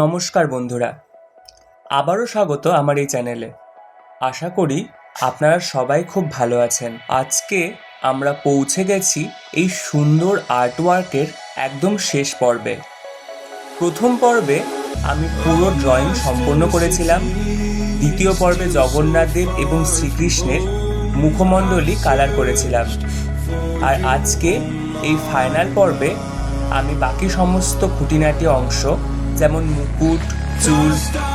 নমস্কার বন্ধুরা, আবারও স্বাগত আমার এই চ্যানেলে। আশা করি আপনারা সবাই খুব ভালো আছেন। আজকে আমরা পৌঁছে গেছি এই সুন্দর আর্টওয়ার্কের একদম শেষ পর্বে। প্রথম পর্বে আমি পুরো ড্রয়িং সম্পন্ন করেছিলাম। দ্বিতীয় পর্বে জগন্নাথ দেব এবং শ্রীকৃষ্ণের মুখমণ্ডলী কালার করেছিলাম। আর আজকে এই ফাইনাল পর্বে আমি বাকি সমস্ত খুঁটিনাটি অংশ যেমন মুকুট, চুল,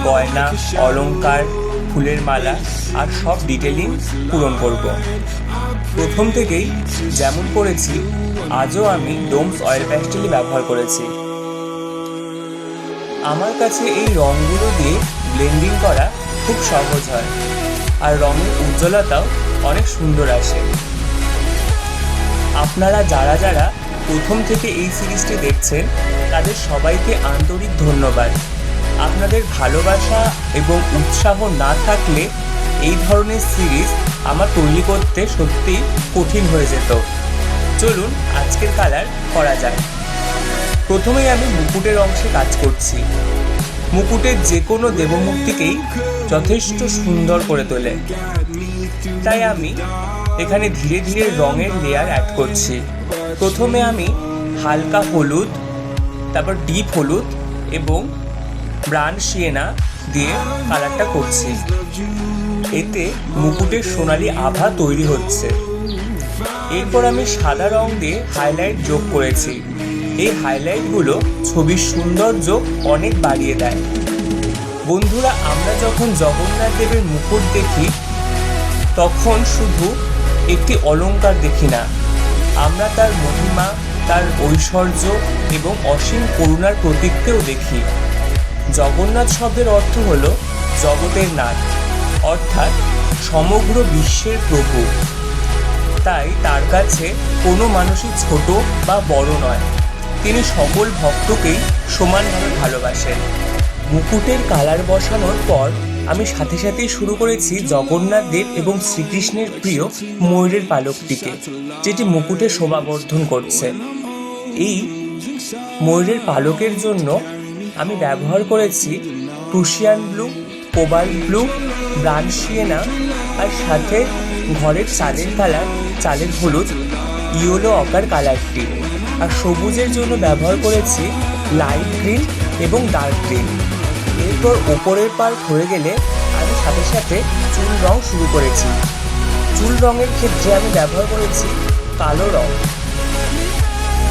গয়না, অলংকার, ফুলের মালা আর সব ডিটেলিং পূরণ করব। প্রথম থেকেই যেমন করেছি আজও আমি ডোমস অয়েল প্যাস্টেলই ব্যবহার করেছি। আমার কাছে এই রঙগুলো দিয়ে ব্লেন্ডিং করা খুব সহজ হয় আর রঙের উজ্জ্বলতাও অনেক সুন্দর আসে। আপনারা যারা প্রথম থেকে এই সিরিজটি দেখছেন তাদের সবাইকে আন্তরিক ধন্যবাদ। আপনাদের ভালোবাসা এবং উৎসাহ না থাকলে এই ধরনের সিরিজ আমার তৈরি করতে সত্যি কঠিন হয়ে যেত। চলুন আজকের কালার করা যাক। প্রথমেই আমি মুকুটের অংশে কাজ করছি। মুকুটের যে কোনো দেবমূর্তিকেই যথেষ্ট সুন্দর করে তোলে, তাই আমি এখানে ধীরে ধীরে রঙের লেয়ার অ্যাড করছি। প্রথমে আমি হালকা হলুদ, তারপর ডিপ হলুদ এবং ব্রাউন সিয়েনা দিয়ে কালারটা করছি। এতে মুকুটের সোনালি আভা তৈরি হচ্ছে। এরপর আমি সাদা রং দিয়ে হাইলাইট যোগ করেছি। এই হাইলাইটগুলো ছবির সৌন্দর্য অনেক বাড়িয়ে দেয়। বন্ধুরা, আমরা যখন জগন্নাথ দেবের মুকুট দেখি তখন শুধু একটি অলংকার দেখি না, আমরা তার মহিমা, তার ঐশ্বর্য এবং অসীম করুণার প্রতীককেও দেখি। জগন্নাথ শব্দের অর্থ হল জগতের নাথ, অর্থাৎ সমগ্র বিশ্বের প্রভু। তাই তার কাছে কোনো মানুষই ছোট বা বড় নয়, তিনি সকল ভক্তকেই সমানভাবে ভালোবাসেন। মুকুটের কালার বসানোর পর আমি সাথে সাথেই শুরু করেছি জগন্নাথ দেব এবং শ্রীকৃষ্ণের প্রিয় ময়ূরের পালকটিকে, যেটি মুকুটে শোভাবর্ধন করছে। এই ময়ূরের পালকের জন্য আমি ব্যবহার করেছি Prussian blue, cobalt blue, brown sienna আর সাথে ঘরের চালের কালার, চালের হলুদ, ইয়েলো অকার কালারটি। আর সবুজের জন্য ব্যবহার করেছি লাইট গ্রিন এবং ডার্ক গ্রিন। এরপর ওপরের পার্ট হয়ে গেলে আমি সাথে সাথে চুল রং শুরু করেছি। চুল রঙের ক্ষেত্রে আমি ব্যবহার করেছি কালো রং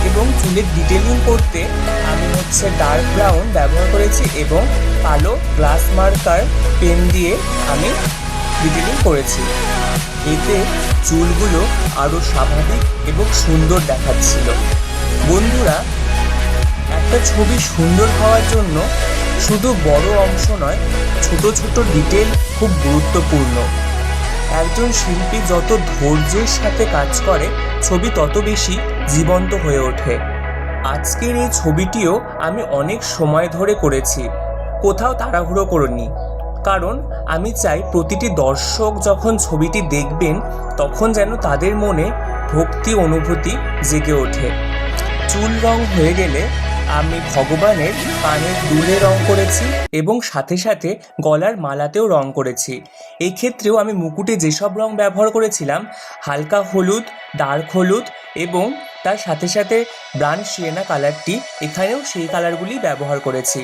এবং চুলের ডিটেলিং করতে আমি ডার্ক ব্রাউন ব্যবহার করেছি এবং কালো গ্লাস মার্কার পেন দিয়ে আমি ডিটেলিং করেছি। এতে চুলগুলো আরও স্বাভাবিক এবং সুন্দর দেখাচ্ছিল। বন্ধুরা, একটা ছবি সুন্দর হওয়ার জন্য শুধু বড় অংশ নয়, ছোট ছোট ডিটেল খুব গুরুত্বপূর্ণ। একজন শিল্পী যত ধৈর্যের সাথে কাজ করে ছবি তত বেশি জীবন্ত হয়ে ওঠে। আজকের এই ছবিটিও আমি অনেক সময় ধরে করেছি, কোথাও তাড়াহুড়ো করিনি, কারণ আমি চাই প্রতিটি দর্শক যখন ছবিটি দেখবেন তখন যেন তাদের মনে ভক্তি অনুভূতি জেগে ওঠে। চুল রং হয়ে গেলে আমি ভগবানের কানের দুলে রং করেছি এবং সাথে সাথে গলার মালাতেও রং করেছি। এই ক্ষেত্রেও আমি মুকুটে যেসব রং ব্যবহার করেছিলাম, হালকা হলুদ, ডার্ক হলুদ এবং তার সাথে সাথে ব্রাউন সিয়েনা কালারটি, এখানেও সেই কালারগুলি ব্যবহার করেছি।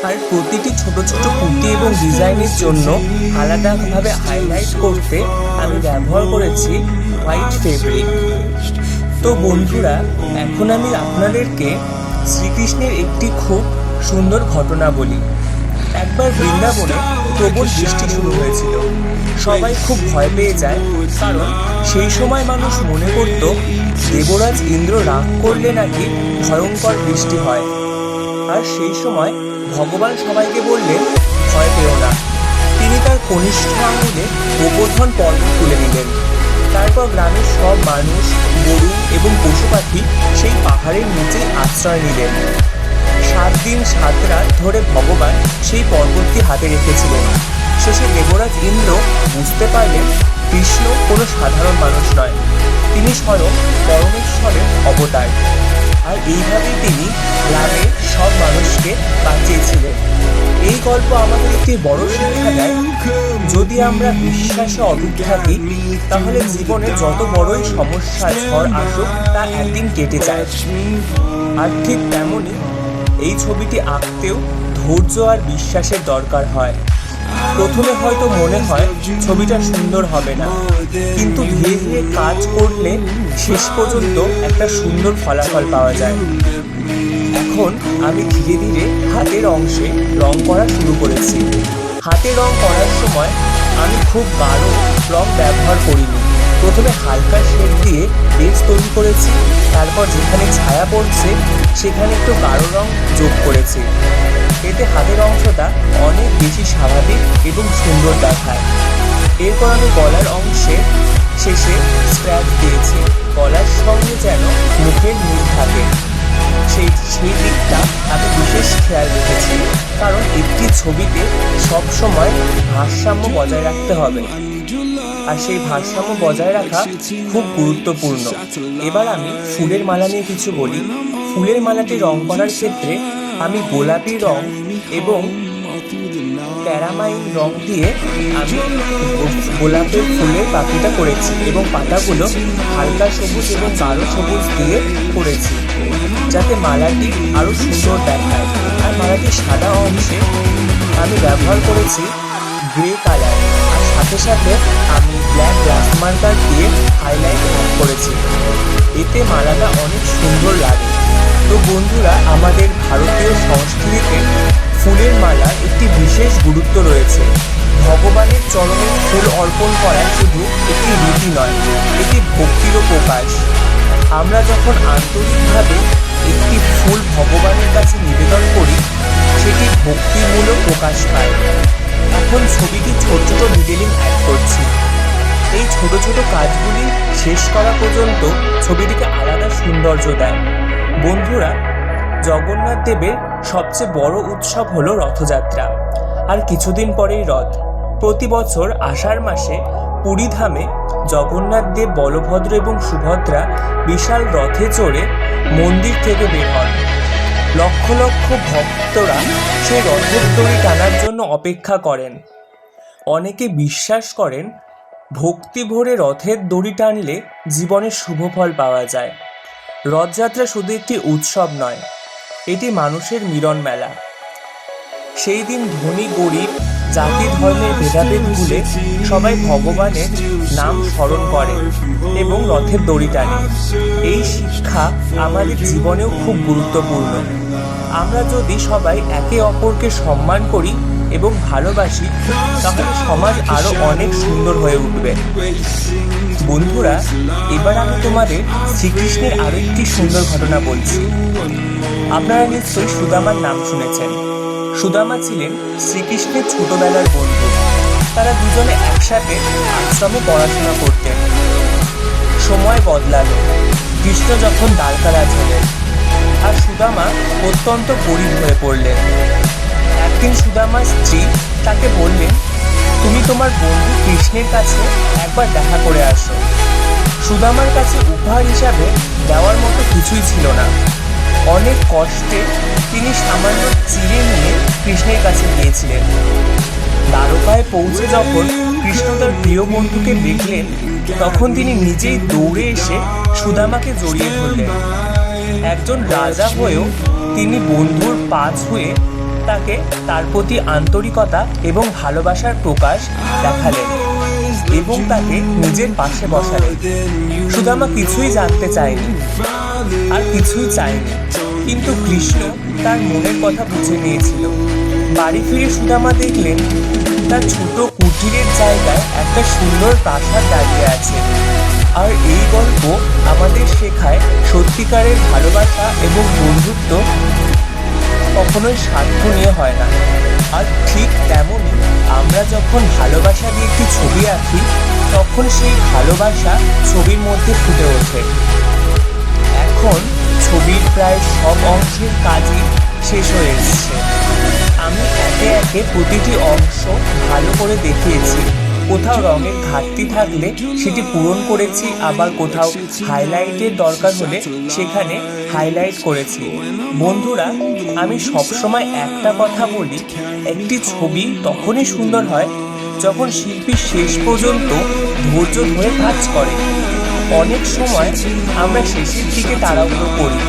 আর প্রতিটি ছোট ছোট কুর্তি এবং ডিজাইনের জন্য আলাদাভাবে হাইলাইট করতে আমি ব্যবহার করেছি হোয়াইট ফেব্রিক। তো বন্ধুরা, এখন আমি আপনাদেরকে শ্রীকৃষ্ণের একটি খুব সুন্দর ঘটনা বলি। একবার বৃন্দাবনে প্রবল বৃষ্টি শুরু হয়েছিল। সবাই খুব ভয় পেয়ে যায়, কারণ সেই সময় মানুষ মনে করত দেবরাজ ইন্দ্র রাগ করলে নাকি ভয়ঙ্কর বৃষ্টি হয়। আর সেই সময় ভগবান সবাইকে বললেন, ভয় পেও না। তিনি তার কনিষ্ঠ আঙুলে গোবর্ধন পর্বত তুলে নিলেন। তারপর গ্রামের সব মানুষ, গরু এবং পশু পাখি সেই পাহাড়ের নিচে আশ্রয় নিলেন। 7 দিন 7 রাত ধরে ভগবান সেই পর্বতটি হাতে রেখেছিলেন। শেষে দেবরাজ ইন্দ্র বুঝতে পারলেন কৃষ্ণ কোনো সাধারণ মানুষ নয়, তিনি স্বয়ং পরমেশ্বরের অবতার। আর এইভাবেই তিনি গ্রামের সব মানুষকে বাঁচিয়েছিলেন। গল্প আমাদের একটি বড় শিক্ষা দেয়, যদি আমরা বিশ্বাসে অটুট থাকি তাহলে জীবনে যত বড়ই সমস্যা ঝড় আসুক তা একদিন কেটে যায়। আর ঠিক তেমনই এই ছবিটি আঁকতেও ধৈর্য আর বিশ্বাসের দরকার হয়। প্রথমে হয়তো মনে হয় ছবিটা সুন্দর হবে না, কিন্তু ধীরে ধীরে কাজ করলে শেষ পর্যন্ত একটা সুন্দর ফলাফল পাওয়া যায়। এখন আমি ধীরে ধীরে হাতের অংশে রং করা শুরু করেছি। হাতে রং করার সময় আমি খুব গাঢ় রং ব্যবহার করিনি। প্রথমে হালকা শেড দিয়ে বেস তৈরি করেছি, তারপর যেখানে ছায়া পড়ছে সেখানে একটু গাঢ় রং যোগ করেছি। এতে হাতের অংশটা অনেক বেশি স্বাভাবিক এবং সুন্দর দেখায়। এরপর আমি গলার অংশে শেষে স্ক্র্যাচ দিয়েছি, গলার সঙ্গে যেন মুখের মিল থাকে সেই দিকটা আমি বিশেষ খেয়াল রেখেছি, কারণ একটি ছবিতে সবসময় ভারসাম্য বজায় রাখতে হবে, আর সেই ভারসাম্য বজায় রাখা খুব গুরুত্বপূর্ণ। এবার আমি ফুলের মালা নিয়ে কিছু বলি। ফুলের মালাটি রং করার ক্ষেত্রে আমি গোলাপি রং এবং ক্যারামাইন রং দিয়ে আমি গোলাপের ফুলের পাখিটা করেছি এবং পাতাগুলো হালকা সবুজ এবং গাঢ় সবুজ দিয়ে করেছি, যাতে মালাটি আরও সুন্দর দেখায়। আর মালাটির সাদা অংশে আমি ব্যবহার করেছি গ্রে কালার, আর সাথে সাথে আমি ব্ল্যাক গ্লাস মার্কার দিয়ে হাইলাইট করেছি। এতে মালাটা অনেক সুন্দর লাগে। তো বন্ধুরা, আমাদের ভারতীয় সংস্কৃতিতে ফুলের মালার একটি বিশেষ গুরুত্ব রয়েছে। ভগবানের চরণে ফুল অর্পণ করা শুধু একটি রীতি নয়, এটি ভক্তিরও প্রকাশ। আমরা যখন আন্তরিকভাবে একটি ফুল ভগবানের কাছে নিবেদন করি, সেটি ভক্তিমূলক প্রকাশ পায়। এখন ছবিটি ছোট ছোট ডিটেলিং অ্যাড করছি। এই ছোট ছোট কাজগুলি শেষ করা পর্যন্ত ছবিটিকে আলাদা সৌন্দর্য দেয়। বন্ধুরা, জগন্নাথ দেবের সবচেয়ে বড় উৎসব হলো রথযাত্রা, আর কিছুদিন পরেই রথ। প্রতি বছর আষাঢ় মাসে পুরীধামে জগন্নাথ দেব, বলভদ্র এবং সুভদ্রা বিশাল রথে চড়ে মন্দির থেকে বের হন। লক্ষ লক্ষ ভক্তরা সেই রথের দড়ি টানার জন্য অপেক্ষা করেন। অনেকে বিশ্বাস করেন ভক্তি ভরে রথের দড়ি টানলে জীবনে শুভ ফল পাওয়া যায়। রথযাত্রা শুধু একটি উৎসব নয়, এটি মানুষের মিলন মেলা। সেই দিন ধনী গরিব, জাতি ধর্মের ভেদাভেদ ভুলে সবাই ভগবানের নাম স্মরণ করে এবং রথের দড়ি টানে। এই শিক্ষা আমাদের জীবনেও খুব গুরুত্বপূর্ণ। আমরা যদি সবাই একে অপরকে সম্মান করি এবং ভালোবাসি, তাহলে সমাজ আরো অনেক সুন্দর হয়ে উঠবে। বন্ধুরা, এবার আমি তোমাদের শ্রীকৃষ্ণের আরো একটি সুন্দর ঘটনা বলছি। আপনারা নিশ্চয়ই সুদামার নাম শুনেছেন। সুদামা ছিলেন শ্রীকৃষ্ণের ছোটবেলার বন্ধু। তারা দুজনে একসাথে আশ্রমে পড়াশোনা করতেন। সময় বদলালো। কৃষ্ণ যখন দ্বারকারাজ হলেন, আর সুদামা অত্যন্ত গরিব হয়ে পড়লেন। একদিন সুদামার স্ত্রী তাকে বললেন, তুমি তোমার বন্ধু কৃষ্ণের কাছে একবার দেখা করে আসো। সুদামার কাছে উপহার হিসাবে দেওয়ার মতো কিছুই ছিল না। অনেক কষ্টে তিনি সামান্য চিড়ে নিয়ে কৃষ্ণের কাছে গিয়েছিলেন। দ্বারকায় পৌঁছে যখন কৃষ্ণ তার প্রিয় বন্ধুকে দেখলেন, তখন তিনি নিজেই দৌড়ে এসে সুদামাকে জড়িয়ে ধরলেন। একজন রাজা হয়েও তিনি বন্ধুর পা ছুঁয়ে তাকে তার প্রতি আন্তরিকতা এবং ভালোবাসার প্রকাশ দেখালেন এবং তাকে নিজের পাশে বসালেন। সুদামা কিছুই জানতে চায়নি আর কিছুই চায়নি, কিন্তু কৃষ্ণ তার মনের কথা বুঝে নিয়েছিল। বাড়ি ফিরে সুদামা দেখলেন তার ছোট কুটিরের জায়গায় একটা সুন্দর প্রাসাদ দাঁড়িয়ে আছে। আর এই গল্প আমাদের শেখায় সত্যিকারের ভালোবাসা এবং বন্ধুত্ব কখনোই স্বার্থ নিয়ে হয় না। আর ঠিক তেমনই আমরা যখন ভালোবাসা দিয়ে একটি ছবি আঁকি, তখন সেই ভালোবাসা ছবির মধ্যে ফুটে ওঠে। এখন ছবির প্রায় সব অংশের কাজই শেষ হয়ে এসেছে। আমি একে একে প্রতিটি অংশ ভালো করে দেখিয়েছি কোথাও রঙের ঘাটতি থাকলে সেটি পূরণ করেছি, আবার কোথাও হাইলাইটের দরকার হলে সেখানে হাইলাইট করেছি। বন্ধুরা, আমি সবসময় একটা কথা বলি, একটি ছবি তখনই সুন্দর হয় যখন শিল্পী শেষ পর্যন্ত ধৈর্য ধরে কাজ করে। অনেক সময় আমরা শেষের দিকে তাড়াহুড়ো করি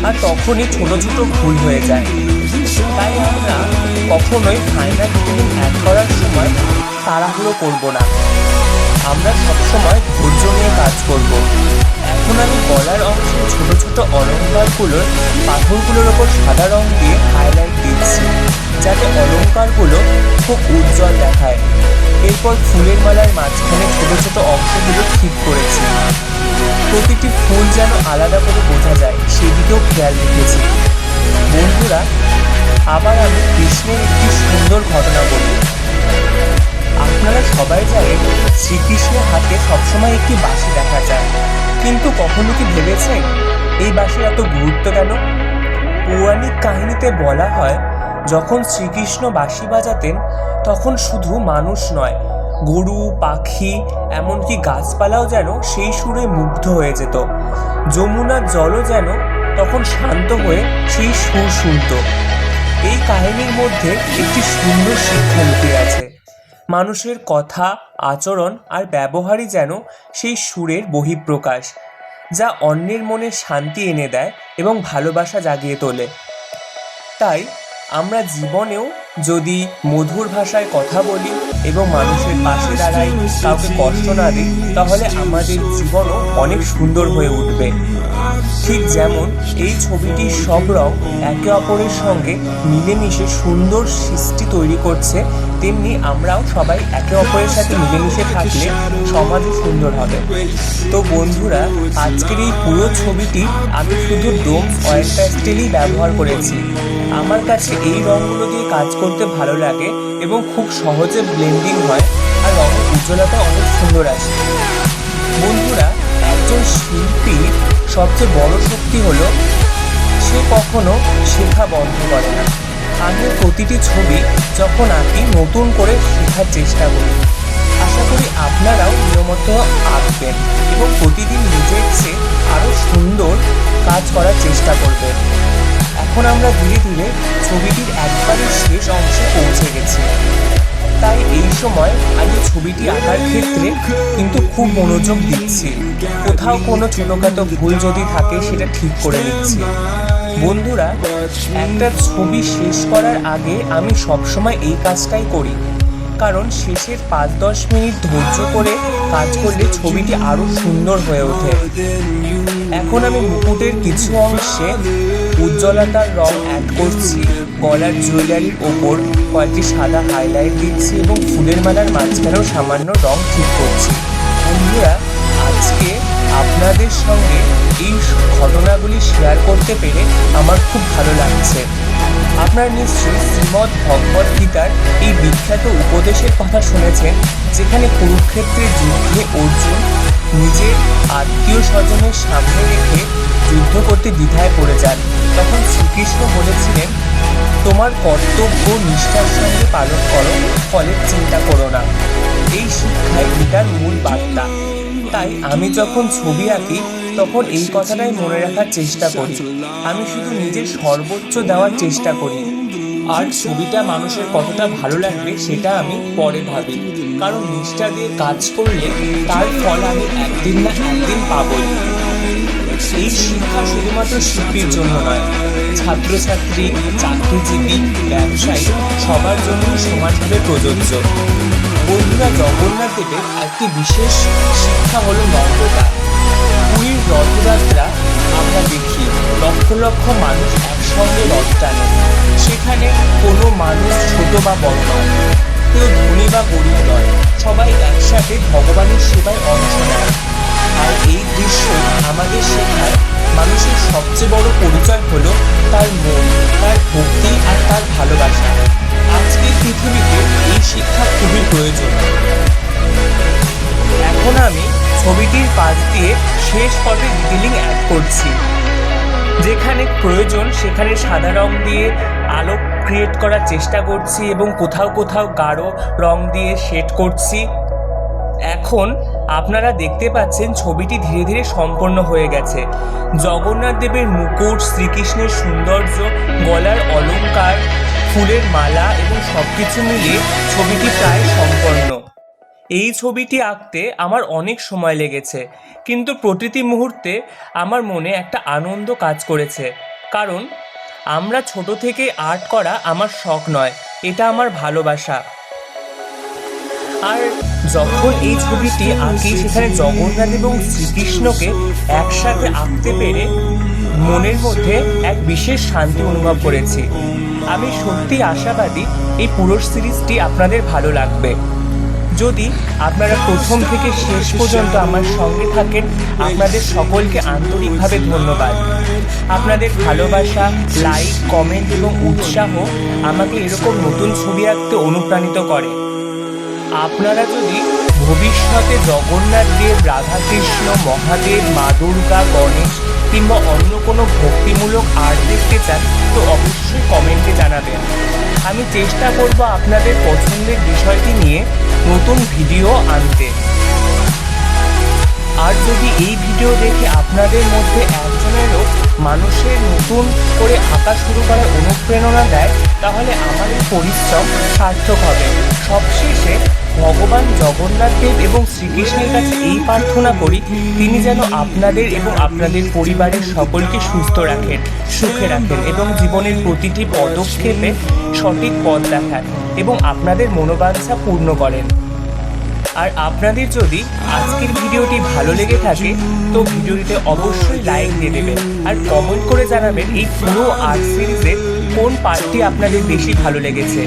আর তখনই ছোট ছোট ভুল হয়ে যায়। তাই আমরা কখনোই ফাইনাল ডিটেইলিং অ্যাড করার সময় তাড়াহুড়ো করব না, আমরা সবসময় ধৈর্য নিয়ে কাজ করব। এখন আমি গলার অংশে ছোট ছোট অলঙ্কারগুলোর পাথরগুলোর ওপর সাদা রং দিয়ে হাইলাইট দিচ্ছি, যাতে অলঙ্কারগুলো খুব উজ্জ্বল দেখায়। এরপর ফুলের মালার মাঝখানে ছোট ছোট অংশগুলো ঠিক করেছি, প্রতিটি ফুল যেন আলাদা করে বোঝা যায় সেদিকেও খেয়াল রেখেছি। বন্ধুরা, আবার আমি কৃষ্ণের একটি সুন্দর ঘটনা বলি। আপনারা সবাই জানেন শ্রীকৃষ্ণের হাতে সবসময় একটি বাঁশি দেখা যায়, কিন্তু কখনো কি ভেবেছেন এই বাঁশির এত গুরুত্ব কেন? পৌরাণিক কাহিনীতে বলা হয়, যখন শ্রীকৃষ্ণ বাঁশি বাজাতেন তখন শুধু মানুষ নয়, গরু, পাখি, এমনকি গাছপালাও যেন সেই সুরে মুগ্ধ হয়ে যেত। যমুনার জলও যেন তখন শান্ত হয়ে সেই সুর শুনত। এই কাহিনীর মধ্যে একটি সুন্দর শিক্ষা লুকিয়ে আছে। মানুষের কথা, আচরণ আর ব্যবহারই যেন সেই সুরের বহিঃপ্রকাশ, যা অন্যের মনে শান্তি এনে দেয় এবং ভালোবাসা জাগিয়ে তোলে। তাই আমরা জীবনেও যদি মধুর ভাষায় কথা বলি এবং মানুষের পাশে দাঁড়াই, কাউকে কষ্ট না দিই, তাহলে আমাদের জীবনও অনেক সুন্দর হয়ে উঠবে। ঠিক যেমন এই ছবিটির সব রং একে অপরের সঙ্গে মিলেমিশে সুন্দর সৃষ্টি তৈরি করছে, তেমনি আমরাও সবাই একে অপরের সাথে মিলেমিশে থাকলে সমাজও সুন্দর হবে। তো বন্ধুরা, আজকের এই পুরো ছবিটি আমি শুধু ডোমস অয়েল প্যাস্টেলই ব্যবহার করেছি। আমার কাছে এই রঙগুলো দিয়ে কাজ করতে ভালো লাগে এবং খুব সহজে ব্লেন্ডিং হয় আর রঙের উজ্জ্বলতা অনেক সুন্দর আসে। বন্ধুরা, একজন শিল্পীর সবচেয়ে বড় শক্তি হলো সে কখনো শেখা বন্ধ করে না। আমি প্রতিটি ছবি যখন আঁকি নতুন করে শেখার চেষ্টা করি। আশা করি আপনারাও নিয়মিত আঁকবেন এবং প্রতিদিন নিজের চেয়ে আরও সুন্দর কাজ করার চেষ্টা করবেন। এখন আমরা ধীরে ধীরে ছবিটির একবারে শেষ অংশে পৌঁছে গেছি। তাই এই সময় আমি ছবিটি আঁকার ক্ষেত্রে কিন্তু খুব মনোযোগ দিচ্ছি। কোথাও কোনো ছোটোখাটো ভুল যদি থাকে সেটা ঠিক করে নিচ্ছি। বন্ধুরা, একটা ছবি শেষ করার আগে আমি সবসময় এই কাজটাই করি, কারণ শেষের 5-10 মিনিট ধৈর্য করে কাজ করলে ছবিটি আরও সুন্দর হয়ে ওঠে। এখন আমি মুকুটের কিছু অংশে উজ্জ্বলতার রং অ্যাড করছি, গলার জুয়েলারির ওপর কয়েকটি সাদা হাইলাইট দিচ্ছি এবং ফুলের মালার মাঝখানেও সামান্য রং ঠিক করছি। বন্ধুরা, আজকে আপনাদের সঙ্গে এই ঘটনাগুলি শেয়ার করতে পেরে আমার খুব ভালো লাগছে। আপনারা নিশ্চয়ই শ্রীমদ্ ভগবদ্ গীতার এই বিখ্যাত উপদেশের কথা শুনেছেন, যেখানে কুরুক্ষেত্রের যুদ্ধে অর্জুন নিজের আত্মীয় স্বজনের সামনে রেখে যুদ্ধ করতে দ্বিধায় পড়ে যান। তখন শ্রীকৃষ্ণ বলেছিলেন, তোমার কর্তব্য নিষ্ঠার সঙ্গে পালন করো, ফলের চিন্তা করো না। এই শিক্ষাই গীতার মূল বার্তা। তাই আমি যখন ছবি আঁকি তখন এই কথাটাই মনে রাখার চেষ্টা করি। আমি শুধু নিজের সর্বোচ্চ দেওয়ার চেষ্টা করি, আর ছবিটা মানুষের কতটা ভালো লাগবে সেটা আমি পরে ভাবি। কারণ নিষ্ঠা দিয়ে কাজ করলে তার ফল আমি একদিন না একদিন পাবই। এই শিক্ষা শুধুমাত্র শিল্পীর জন্য নয়, ছাত্রছাত্রী, চাকরিজীবী, ব্যবসায়ী সবার জন্যই সমানভাবে প্রযোজ্য। বন্ধুরা, জগন্নাথ দেবের একটি বিশেষ শিক্ষা হলো নম্রতা। পুরীর রথযাত্রা আমরা দেখি, লক্ষ লক্ষ মানুষ একসঙ্গে রথ টানে। সেখানে কোনো মানুষ ছোট বা বড় নয়, কেউ ধনী বা গরিব নয়, সবাই একসাথে ভগবানের সেবায় অংশ নেয়। আর এই দৃশ্য আমাদের শেখায় মানুষের সবচেয়ে বড় পরিচয় হলো তার মন, তার ভক্তি আর তার ভালোবাসা। আজকের পৃথিবীতে এই শিক্ষা খুবই প্রয়োজন। এখন আমি ছবিটির পাশ দিয়ে শেষ পর্বে ডিটেইলিং অ্যাড করছি। যেখানে প্রয়োজন সেখানে সাদা রং দিয়ে আলো ক্রিয়েট করার চেষ্টা করছি এবং কোথাও কোথাও গাঢ় রং দিয়ে শেড করছি। এখন আপনারা দেখতে পাচ্ছেন ছবিটি ধীরে ধীরে সম্পন্ন হয়ে গেছে। জগন্নাথ দেবের মুকুট, শ্রীকৃষ্ণের সৌন্দর্য, গলার অলংকার, ফুলের মালা এবং সবকিছু মিলিয়ে ছবিটি প্রায় সম্পন্ন। এই ছবিটি আঁকতে আমার অনেক সময় লেগেছে, কিন্তু প্রতিটি মুহূর্তে আমার মনে একটা আনন্দ কাজ করেছে। কারণ আমরা ছোট থেকে আর্ট করা আমার শখ নয়, এটা আমার ভালোবাসা। আর যখন এই ছবিটি আঁকি সেখানে জগন্নাথ এবং শ্রীকৃষ্ণকে একসাথে আঁকতে পেরে মনের মধ্যে এক বিশেষ শান্তি অনুভব করেছি। আমি সত্যি আশাবাদী এই পুরো সিরিজটি আপনাদের ভালো লাগবে। যদি আপনারা প্রথম থেকে শেষ পর্যন্ত আমার সঙ্গে থাকেন, আপনাদের সকলকে আন্তরিকভাবে ধন্যবাদ। আপনাদের ভালোবাসা, লাইক, কমেন্ট এবং উৎসাহ আমাকে এরকম নতুন ছবি আঁকতে অনুপ্রাণিত করে। আপনারা যদি ভবিষ্যতে জগন্নাথ দেব, রাধাকৃষ্ণ, মহাদেব, মা দুর্গা, গণেশ কিংবা অন্য কোনো ভক্তিমূলক আর্ট দেখতে চান তো অবশ্যই কমেন্টে জানাবেন। আমি চেষ্টা করব আপনাদের পছন্দের বিষয়টি নিয়ে নতুন ভিডিও আনতে। আর যদি এই ভিডিও দেখে আপনাদের মধ্যে একজনেরও মানুষের নতুন করে আঁকা শুরু করার অনুপ্রেরণা দেয়, তাহলে আমার এই পরিশ্রম সার্থক হবে। সবশেষে ভগবান জগন্নাথ দেব এবং শ্রীকৃষ্ণের কাছে এই প্রার্থনা করি, তিনি যেন আপনাদের এবং আপনাদের পরিবারের সকলকে সুস্থ রাখেন, সুখে রাখেন এবং জীবনের প্রতিটি পদক্ষেপে সঠিক পথ দেখান এবং আপনাদের মনোবাঞ্ছা পূর্ণ করেন। আর আপনাদের যদি আজকের ভিডিওটি ভালো লেগে থাকে তো ভিডিওটিতে অবশ্যই লাইক দিয়ে দেবেন আর কমেন্ট করে জানাবেন এই পুরো আর্ট সিরিজের কোন পার্টটি আপনাদের বেশি ভালো লেগেছে।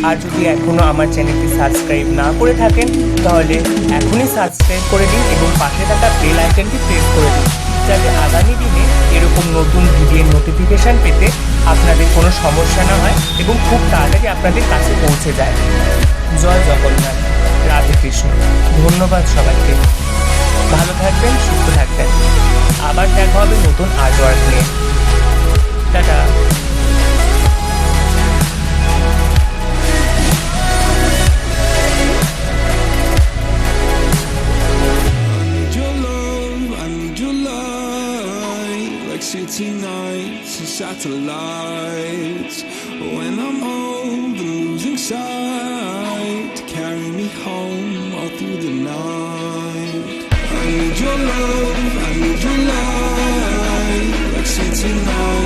আর যদি এখনও আমার চ্যানেলটি সাবস্ক্রাইব না করে থাকেন তাহলে এখনই সাবস্ক্রাইব করে দিন এবং পাশে থাকা বেল আইকনটি প্রেস করে দিন, যাতে আগামী দিনে এরকম নতুন ভিডিওর নোটিফিকেশান পেতে আপনাদের কোনো সমস্যা না হয় এবং খুব তাড়াতাড়ি আপনাদের কাছে পৌঁছে যায়। জয় জগন্নাথ, রাধে কৃষ্ণ। ধন্যবাদ সবাইকে। ভালো থাকবেন, সুস্থ থাকবেন। আবার দেখা হবে নতুন আর্টওয়ার্ক নিয়ে। Tata. City nights and satellites. When I'm old and losing sight, carry me home all through the night. I need your love, I need your light. Like city nights.